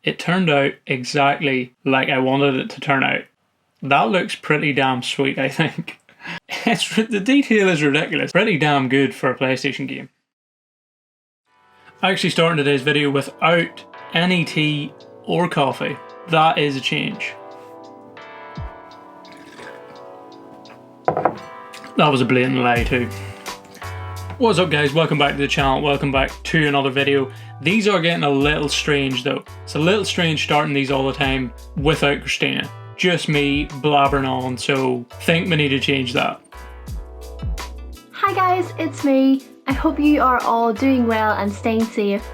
it turned out exactly like I wanted it to turn out. That looks pretty damn sweet, I think. The detail is ridiculous. Pretty damn good for a PlayStation game. Actually starting today's video without any tea or coffee. That is a change. That was a blatant lie too. What's up guys, welcome back to the channel, welcome back to another video. These are getting a little strange though. It's a little strange starting these all the time without Christina. Just me blabbering on, so think we need to change that. Hi guys, it's me. I hope you are all doing well and staying safe.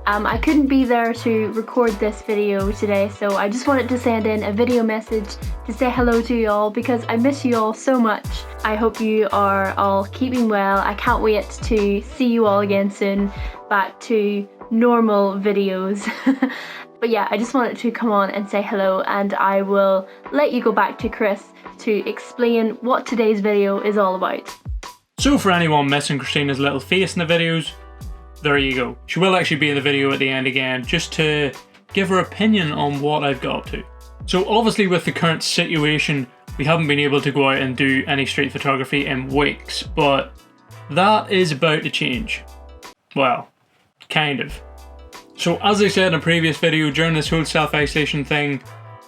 I couldn't be there to record this video today, so I just wanted to send in a video message to say hello to you all because I miss you all so much. I hope you are all keeping well. I can't wait to see you all again soon, back to normal videos. But yeah, I just wanted to come on and say hello, and I will let you go back to Chris to explain what today's video is all about. So for anyone missing Christina's little face in the videos, there you go. She will actually be in the video at the end again, just to give her opinion on what I've got up to. So obviously with the current situation, we haven't been able to go out and do any street photography in weeks, but that is about to change. Well, kind of. So as I said in a previous video, during this whole self-isolation thing,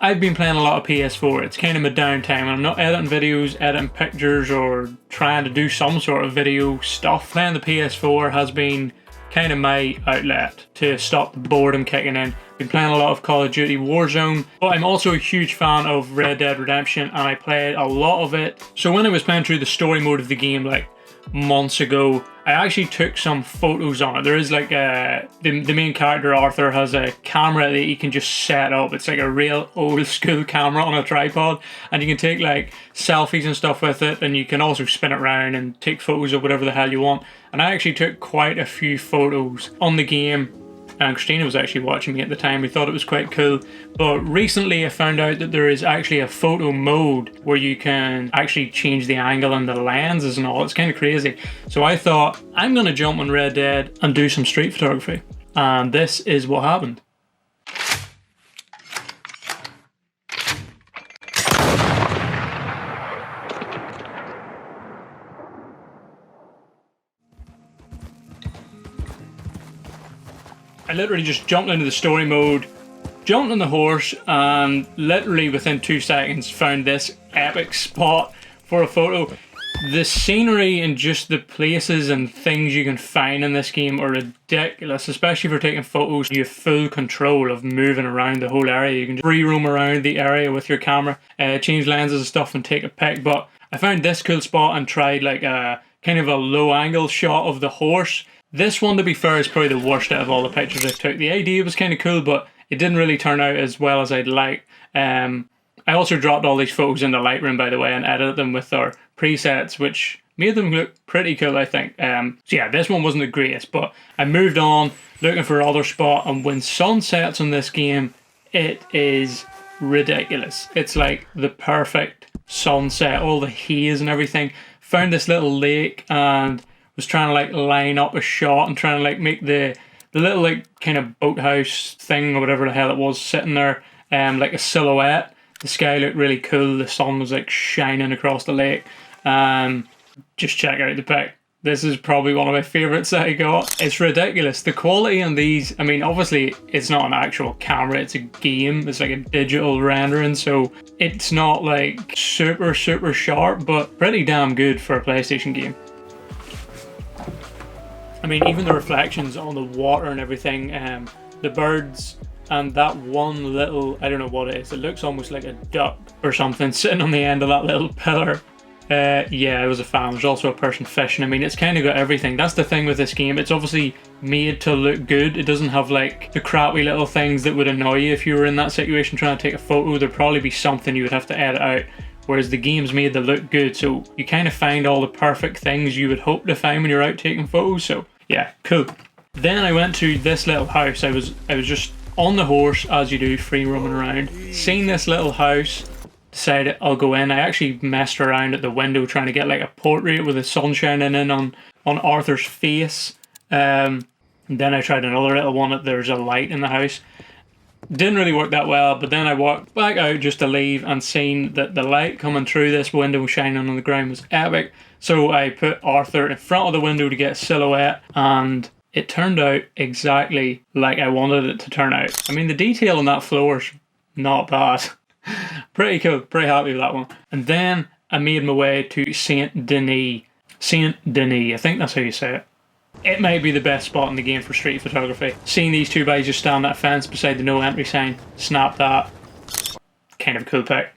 I've been playing a lot of PS4. It's kind of my downtime, and I'm not editing videos, editing pictures, or trying to do some sort of video stuff. Playing the PS4 has been kind of my outlet to stop the boredom kicking in. Been playing a lot of Call of Duty Warzone, but I'm also a huge fan of Red Dead Redemption, and I played a lot of it. So when I was playing through the story mode of the game like months ago, I actually took some photos on it. There is like the main character Arthur has a camera that you can just set up. It's like a real old school camera on a tripod, and you can take like selfies and stuff with it, and you can also spin it around and take photos of whatever the hell you want. And I actually took quite a few photos on the game, and Christina was actually watching me at the time. We thought it was quite cool, but recently I found out that there is actually a photo mode where you can actually change the angle and the lenses and all. It's kind of crazy. So I thought, I'm gonna jump on Red Dead and do some street photography, and this is what happened. I literally just jumped into the story mode, jumped on the horse, and literally within 2 seconds found this epic spot for a photo. The scenery and just the places and things you can find in this game are ridiculous, especially for taking photos. You have full control of moving around the whole area. You can just free roam around the area with your camera, change lenses and stuff and take a pic. But I found this cool spot and tried like a kind of a low angle shot of the horse. This one, to be fair, is probably the worst out of all the pictures I took. The idea was kind of cool, but it didn't really turn out as well as I'd like. I also dropped all these photos into Lightroom, by the way, and edited them with our presets, which made them look pretty cool, I think. So yeah, this one wasn't the greatest, but I moved on, looking for another spot, and when sun sets on this game, it is ridiculous. It's like the perfect sunset, all the haze and everything. Found this little lake and was trying to like line up a shot and trying to like make the little like kind of boathouse thing or whatever the hell it was sitting there like a silhouette. The sky looked really cool. The sun was like shining across the lake. Just check out the pic. This is probably one of my favourites that I got. It's ridiculous. The quality on these, I mean, obviously it's not an actual camera, it's a game. It's like a digital rendering, so it's not like super sharp, but pretty damn good for a PlayStation game. I mean, even the reflections on the water and everything, the birds, and that one little, I don't know what it is, it looks almost like a duck or something sitting on the end of that little pillar. Yeah, I was a fan. There's also a person fishing. I mean, it's kind of got everything. That's the thing with this game. It's obviously made to look good. It doesn't have like the crappy little things that would annoy you if you were in that situation trying to take a photo. There'd probably be something you would have to edit out. Whereas the game's made to look good, so you kind of find all the perfect things you would hope to find when you're out taking photos. So yeah, cool. Then I went to this little house. I was just on the horse, as you do, free roaming around. Seen this little house, decided I'll go in. I actually messed around at the window trying to get like a portrait with the sun shining in on Arthur's face. And then I tried another little one that there's a light in the house. Didn't really work that well, but then I walked back out just to leave and seen that the light coming through this window shining on the ground was epic. So I put Arthur in front of the window to get a silhouette, and it turned out exactly like I wanted it to turn out. I mean, the detail on that floor is not bad. Pretty cool, pretty happy with that one. And then I made my way to Saint Denis. Saint Denis, I think that's how you say it. It might be the best spot in the game for street photography. Seeing these two guys just stand at a fence beside the no entry sign, snap that. Kind of a cool pic.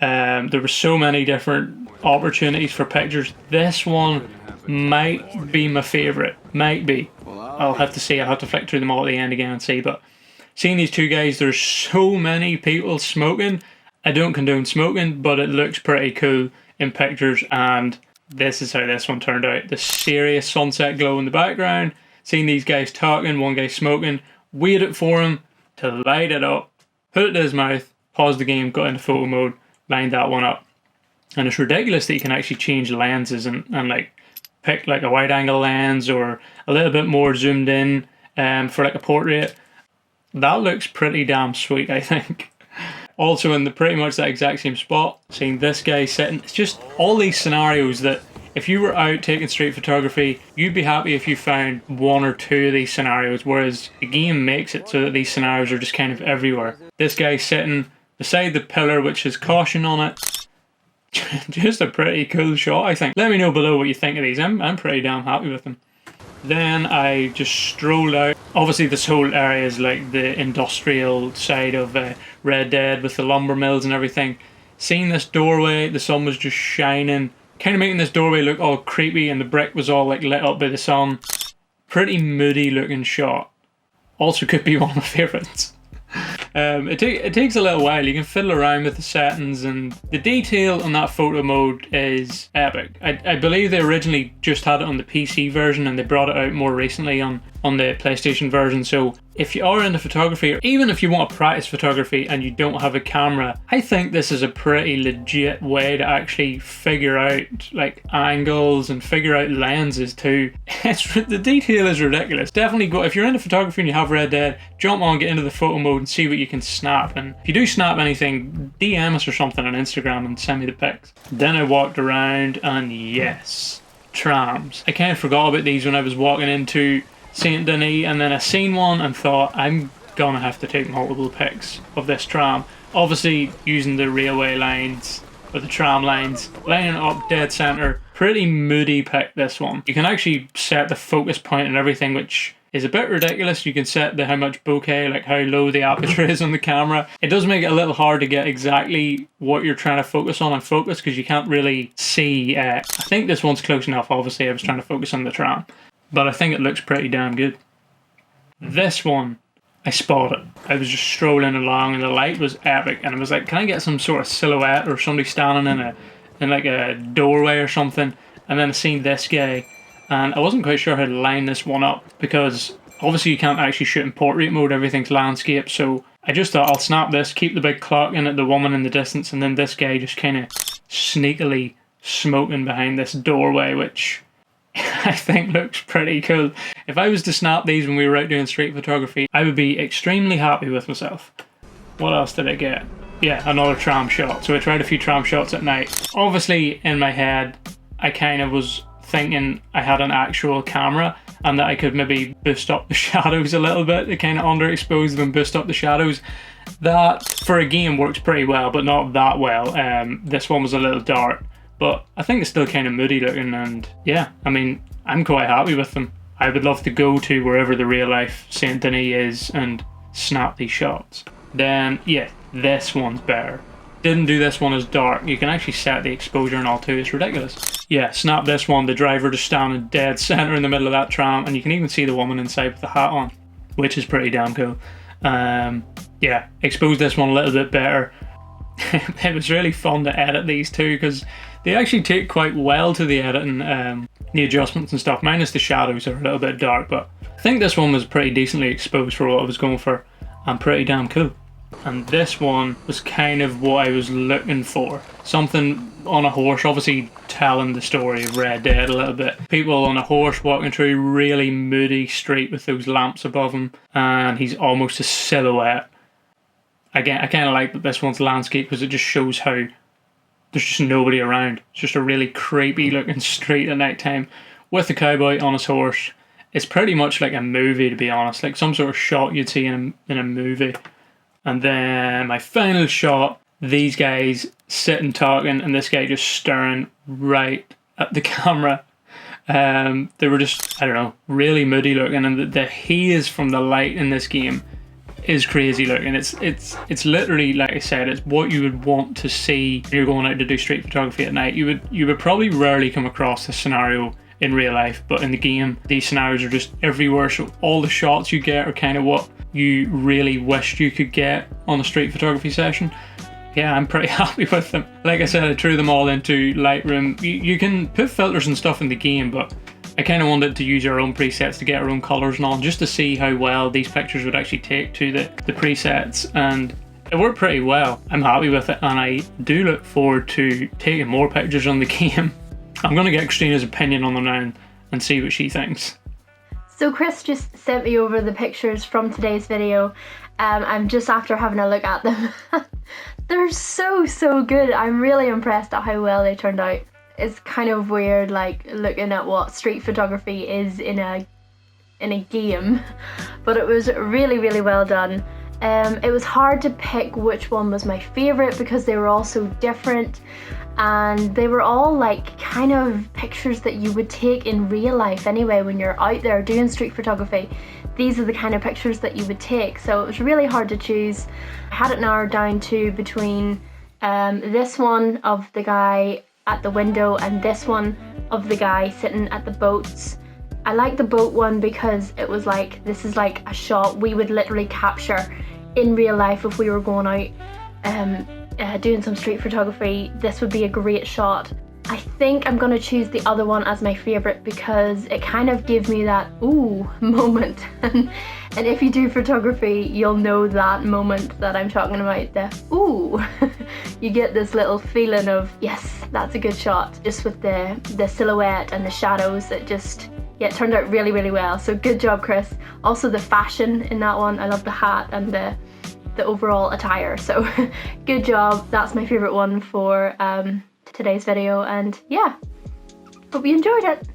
There were so many different opportunities for pictures. This one might be my favourite. Might be. I'll have to see. I'll have to flick through them all at the end again and see. But seeing these two guys, there's so many people smoking. I don't condone smoking, but it looks pretty cool in pictures, and this is how this one turned out. The serious sunset glow in the background, seeing these guys talking, one guy smoking, waited for him to light it up, put it to his mouth, pause the game, got into photo mode, lined that one up. And it's ridiculous that you can actually change lenses and like pick like a wide angle lens or a little bit more zoomed in for like a portrait. That looks pretty damn sweet, I think. Also in the pretty much that exact same spot, seeing this guy sitting, it's just all these scenarios that if you were out taking street photography, you'd be happy if you found one or two of these scenarios, whereas the game makes it so that these scenarios are just kind of everywhere. This guy sitting beside the pillar which has caution on it. Just a pretty cool shot, I think. Let me know below what you think of these. I'm pretty damn happy with them. Then I just strolled out. Obviously this whole area is like the industrial side of Red Dead with the lumber mills and everything. Seeing this doorway, the sun was just shining, kind of making this doorway look all creepy, and the brick was all like lit up by the sun. Pretty moody looking shot. Also could be one of my favourites. It takes a little while. You can fiddle around with the settings, and the detail on that photo mode is epic. I believe they originally just had it on the PC version and they brought it out more recently on the PlayStation version. So if you are into photography, or even if you want to practice photography and you don't have a camera, I think this is a pretty legit way to actually figure out like angles and figure out lenses too. The detail is ridiculous. Definitely go, if you're into photography and you have Red Dead, jump on, get into the photo mode and see what you can snap. And if you do snap anything, DM us or something on Instagram and send me the pics. Then I walked around, and yes, trams. I kind of forgot about these when I was walking into Saint Denis, and then I seen one and thought, I'm gonna have to take multiple pics of this tram. Obviously using the railway lines, or the tram lines, lining it up dead centre. Pretty moody pic, this one. You can actually set the focus point and everything, which is a bit ridiculous. You can set how much bokeh, like how low the aperture is on the camera. It does make it a little hard to get exactly what you're trying to focus on and focus, because you can't really see. I think this one's close enough. Obviously I was trying to focus on the tram, but I think it looks pretty damn good. This one I spotted. I was just strolling along and the light was epic, and I was like, can I get some sort of silhouette or somebody standing in like a doorway or something? And then I seen this guy, and I wasn't quite sure how to line this one up, because obviously you can't actually shoot in portrait mode, everything's landscape. So I just thought I'll snap this, keep the big clock in at the woman in the distance, and then this guy just kind of sneakily smoking behind this doorway, which I think looks pretty cool. If I was to snap these when we were out doing street photography, I would be extremely happy with myself. What else did I get? Yeah, another tram shot. So I tried a few tram shots at night. Obviously in my head I kind of was thinking I had an actual camera and that I could maybe boost up the shadows a little bit to kind of underexpose them and boost up the shadows. That for a game works pretty well, but not that well. This one was a little dark, but I think it's still kind of moody looking, and yeah, I mean, I'm quite happy with them. I would love to go to wherever the real life Saint Denis is and snap these shots. Then yeah, this one's better. Didn't do this one as dark. You can actually set the exposure and all too. It's ridiculous. Yeah, snap this one. The driver just standing dead center in the middle of that tram, and you can even see the woman inside with the hat on, which is pretty damn cool. Yeah, expose this one a little bit better. It was really fun to edit these two, because they actually take quite well to the editing, the adjustments and stuff, minus the shadows are a little bit dark, but I think this one was pretty decently exposed for what I was going for, and pretty damn cool. And this one was kind of what I was looking for. Something on a horse, obviously telling the story of Red Dead a little bit. People on a horse walking through a really moody street with those lamps above him, and he's almost a silhouette. Again, I kind of like that this one's landscape because it just shows how there's just nobody around. It's just a really creepy looking street at night time with the cowboy on his horse. It's pretty much like a movie, to be honest, like some sort of shot you'd see in a movie. And then my final shot, these guys sitting talking and this guy just staring right at the camera. They were just, I don't know, really moody looking, and the haze from the light in this game is crazy looking. It's literally, like I said, it's what you would want to see if you're going out to do street photography at night. You would probably rarely come across this scenario in real life, but in the game these scenarios are just everywhere, so all the shots you get are kind of what you really wished you could get on a street photography session. Yeah, I'm pretty happy with them. Like I said, I threw them all into Lightroom. You can put filters and stuff in the game, but I kind of wanted to use our own presets to get our own colours and all, just to see how well these pictures would actually take to the presets, and it worked pretty well. I'm happy with it, and I do look forward to taking more pictures on the game. I'm going to get Christina's opinion on them now and see what she thinks. So Chris just sent me over the pictures from today's video. I'm just after having a look at them. They're so good. I'm really impressed at how well they turned out. It's kind of weird, like, looking at what street photography is in a game, but it was really well done. It was hard to pick which one was my favourite because they were all so different, and they were all like kind of pictures that you would take in real life anyway when you're out there doing street photography. These are the kind of pictures that you would take, so it was really hard to choose. I had it narrowed down to between this one of the guy at the window and this one of the guy sitting at the boats. I like the boat one because it was like, this is like a shot we would literally capture in real life if we were going out doing some street photography. This would be a great shot. I think I'm gonna choose the other one as my favourite because it kind of gave me that ooh moment. And if you do photography, you'll know that moment that I'm talking about, the ooh. You get this little feeling of, yes, that's a good shot. Just with the silhouette and the shadows, it just, yeah, it turned out really well. So good job, Chris. Also the fashion in that one, I love the hat and the overall attire. So good job. That's my favourite one for today's video, and yeah, hope you enjoyed it.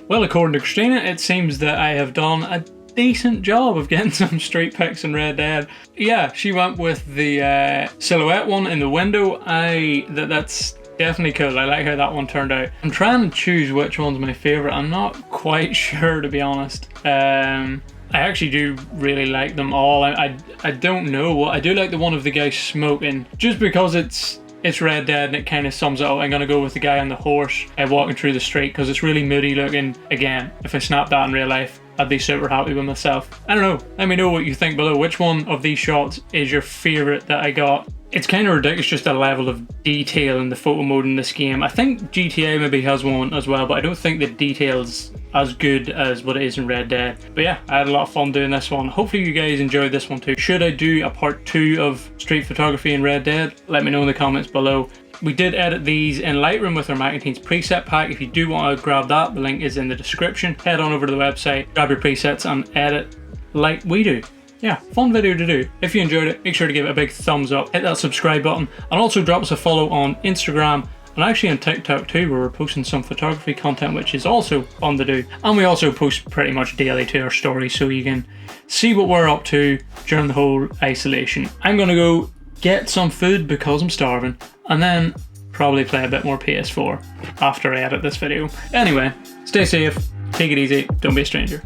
Well, according to Christina, it seems that I have done a decent job of getting some street pics in Red Dead. Yeah, she went with the silhouette one in the window. That's definitely cool. I like how that one turned out. I'm trying to choose which one's my favourite. I'm not quite sure, to be honest. I actually do really like them all. I don't know. I do like the one of the guy smoking, just because it's Red Dead and it kind of sums it up. I'm going to go with the guy on the horse walking through the street because it's really moody looking. Again, if I snapped that in real life, I'd be super happy with myself. I don't know. Let me know what you think below. Which one of these shots is your favourite that I got? It's kind of ridiculous, just the level of detail in the photo mode in this game. I think GTA maybe has one as well, but I don't think the detail's as good as what it is in Red Dead. But yeah, I had a lot of fun doing this one. Hopefully you guys enjoyed this one too. Should I do a part 2 of street photography in Red Dead? Let me know in the comments below. We did edit these in Lightroom with our Mac and Teens preset pack. If you do want to grab that, the link is in the description. Head on over to the website, grab your presets and edit like we do. Yeah, fun video to do. If you enjoyed it, make sure to give it a big thumbs up, hit that subscribe button, and also drop us a follow on Instagram and actually on TikTok too, where we're posting some photography content, which is also fun to do. And we also post pretty much daily to our stories, so you can see what we're up to during the whole isolation. I'm gonna go get some food because I'm starving, and then probably play a bit more PS4 after I edit this video. Anyway, stay safe, take it easy, don't be a stranger.